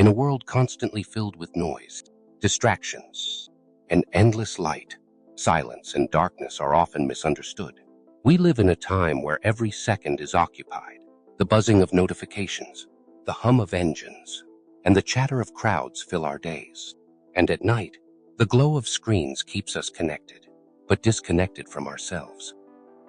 In a world constantly filled with noise, distractions, and endless light, silence and darkness are often misunderstood. We live in a time where every second is occupied. The buzzing of notifications, the hum of engines, and the chatter of crowds fill our days. And at night, the glow of screens keeps us connected, but disconnected from ourselves.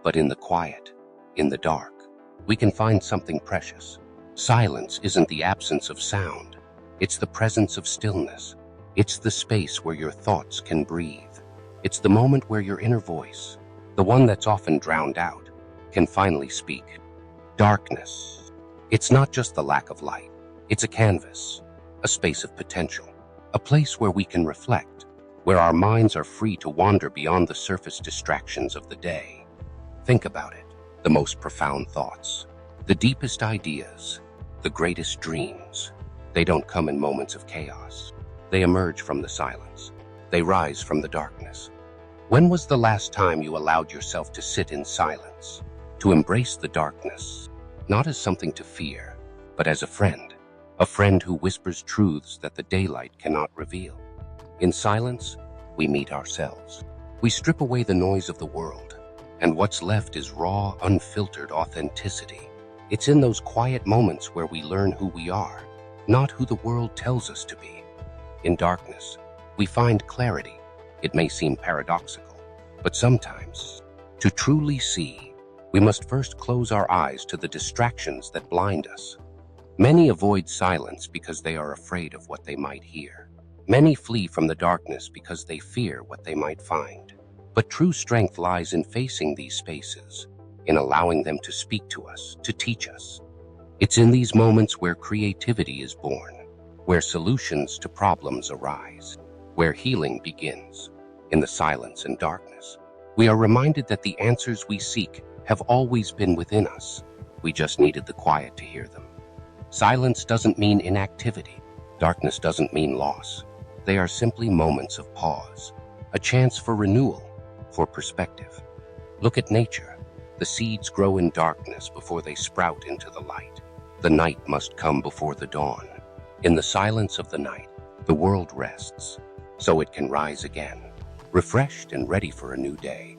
But in the quiet, in the dark, we can find something precious. Silence isn't the absence of sound. It's the presence of stillness. It's the space where your thoughts can breathe. It's the moment where your inner voice, the one that's often drowned out, can finally speak. Darkness. It's not just the lack of light. It's a canvas, a space of potential, a place where we can reflect, where our minds are free to wander beyond the surface distractions of the day. Think about it. The most profound thoughts, the deepest ideas, the greatest dreams. They don't come in moments of chaos. They emerge from the silence. They rise from the darkness. When was the last time you allowed yourself to sit in silence, to embrace the darkness, not as something to fear, but as a friend who whispers truths that the daylight cannot reveal? In silence, we meet ourselves. We strip away the noise of the world, and what's left is raw, unfiltered authenticity. It's in those quiet moments where we learn who we are, not who the world tells us to be. In darkness, we find clarity. It may seem paradoxical, but sometimes, to truly see, we must first close our eyes to the distractions that blind us. Many avoid silence because they are afraid of what they might hear. Many flee from the darkness because they fear what they might find. But true strength lies in facing these spaces, in allowing them to speak to us, to teach us. It's in these moments where creativity is born, where solutions to problems arise, where healing begins. In the silence and darkness, we are reminded that the answers we seek have always been within us. We just needed the quiet to hear them. Silence doesn't mean inactivity. Darkness doesn't mean loss. They are simply moments of pause, a chance for renewal, for perspective. Look at nature. The seeds grow in darkness before they sprout into the light. The night must come before the dawn. In the silence of the night, the world rests, so it can rise again, refreshed and ready for a new day.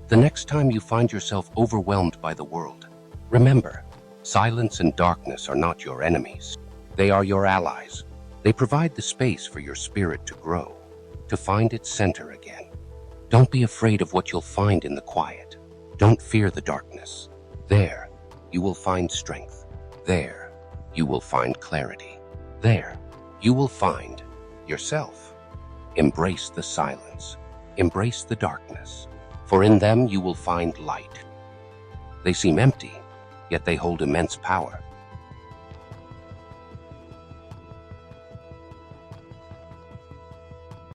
The next time you find yourself overwhelmed by the world, remember, silence and darkness are not your enemies. They are your allies. They provide the space for your spirit to grow, to find its center again. Don't be afraid of what you'll find in the quiet. Don't fear the darkness. There, you will find strength. There, you will find clarity. There, you will find yourself. Embrace the silence. Embrace the darkness, for in them you will find light. They seem empty, yet they hold immense power.